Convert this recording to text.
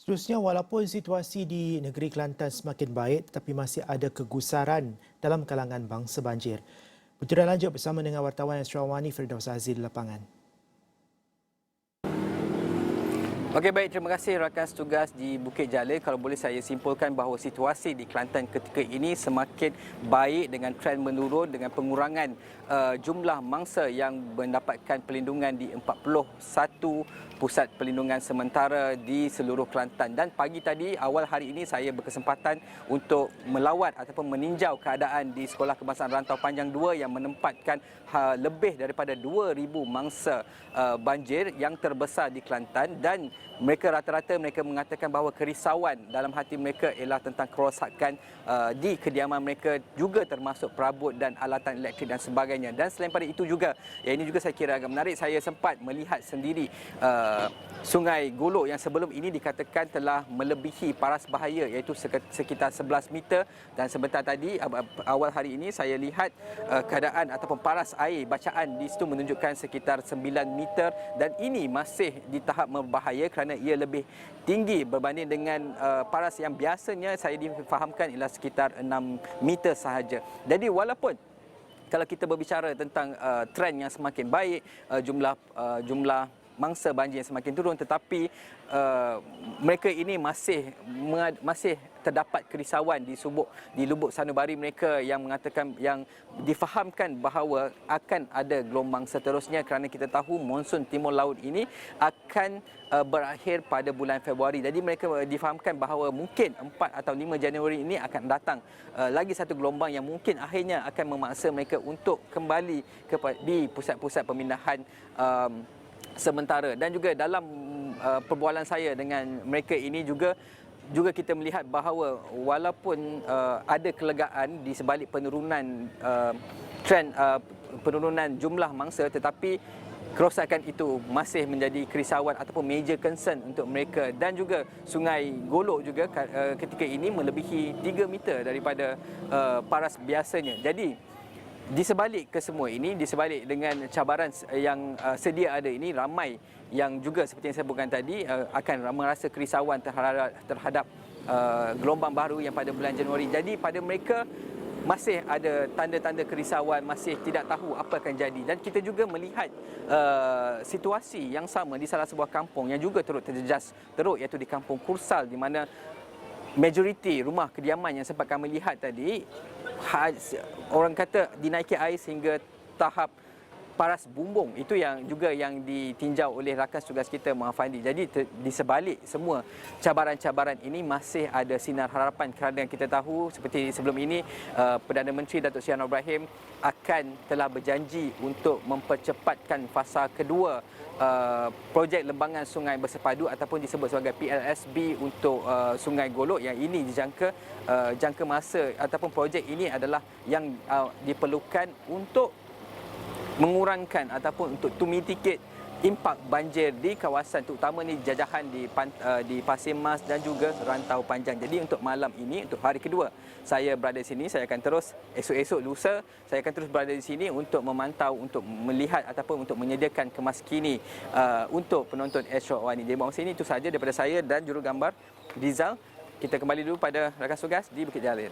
Seterusnya, walaupun situasi di negeri Kelantan semakin baik, tetapi masih ada kegusaran dalam kalangan bangsa banjir. Berita lanjut bersama dengan wartawan Astro Awani Firdaus Aziz di lapangan. Okey, baik, terima kasih rakan setugas di Bukit Jalil. Kalau boleh saya simpulkan bahawa situasi di Kelantan ketika ini semakin baik dengan trend menurun dengan pengurangan jumlah mangsa yang mendapatkan perlindungan di 41 pusat perlindungan sementara di seluruh Kelantan. Dan pagi tadi, awal hari ini saya berkesempatan untuk melawat ataupun meninjau keadaan di Sekolah Kebangsaan Rantau Panjang 2 yang menempatkan lebih daripada 2,000 mangsa banjir yang terbesar di Kelantan, dan mereka rata-rata mereka mengatakan bahawa kerisauan dalam hati mereka ialah tentang kerosakan di kediaman mereka, juga termasuk perabot dan alatan elektrik dan sebagainya. Dan selain pada itu juga, ini juga saya kira agak menarik, saya sempat melihat sendiri Sungai Golok yang sebelum ini dikatakan telah melebihi paras bahaya, iaitu sekitar 11 meter, dan sebentar tadi awal hari ini saya lihat keadaan ataupun paras air bacaan di situ menunjukkan sekitar 9 meter, dan ini masih di tahap berbahaya kerana ia lebih tinggi berbanding dengan paras yang biasanya saya difahamkan ialah sekitar 6 meter sahaja. Jadi walaupun kalau kita berbicara tentang trend yang semakin baik, jumlah mangsa banjir yang semakin turun, tetapi mereka ini masih terdapat kerisauan di lubuk sanubari mereka yang mengatakan, yang difahamkan bahawa akan ada gelombang seterusnya kerana kita tahu monsun timur laut ini akan berakhir pada bulan Februari. Jadi mereka difahamkan bahawa mungkin 4 atau 5 Januari ini akan datang lagi satu gelombang yang mungkin akhirnya akan memaksa mereka untuk kembali di pusat-pusat pemindahan sementara. Dan juga dalam perbualan saya dengan mereka ini juga kita melihat bahawa walaupun ada kelegaan di sebalik penurunan trend penurunan jumlah mangsa, tetapi kerosakan itu masih menjadi kerisauan ataupun major concern untuk mereka. Dan juga Sungai Golok juga ketika ini melebihi 3 meter daripada paras biasanya. Jadi di sebalik kesemua ini, di sebalik dengan cabaran yang sedia ada ini, ramai yang juga seperti yang saya sebutkan tadi akan merasa kerisauan terhadap gelombang baru yang pada bulan Januari. Jadi pada mereka masih ada tanda-tanda kerisauan, masih tidak tahu apa akan jadi. Dan kita juga melihat situasi yang sama di salah sebuah kampung yang juga turut terjejas teruk, iaitu di Kampung Kursal, di mana majoriti rumah kediaman yang sempat kami lihat tadi, orang kata dinaiki air sehingga tahap paras bumbung. Itu yang juga yang ditinjau oleh rakan tugas kita Muhammad Fandi. Jadi di sebalik semua cabaran-cabaran ini masih ada sinar harapan, kerana kita tahu seperti sebelum ini Perdana Menteri Datuk Seri Anwar Ibrahim telah berjanji untuk mempercepatkan fasa kedua projek lembangan sungai bersepadu ataupun disebut sebagai PLSB untuk Sungai Golok, yang ini jangka masa ataupun projek ini adalah yang diperlukan untuk mengurangkan ataupun untuk to mitigate impak banjir di kawasan, terutama ni jajahan di Pasir Mas dan juga Rantau Panjang. Jadi untuk malam ini, untuk hari kedua saya berada di sini, saya akan terus esok-esok lusa saya akan terus berada di sini untuk memantau, untuk melihat ataupun untuk menyediakan kemas kini untuk penonton Astro Awani. Jadi bawah sini itu sahaja daripada saya dan jurugambar Rizal. Kita kembali dulu pada rakan tugas di Bukit Jalil.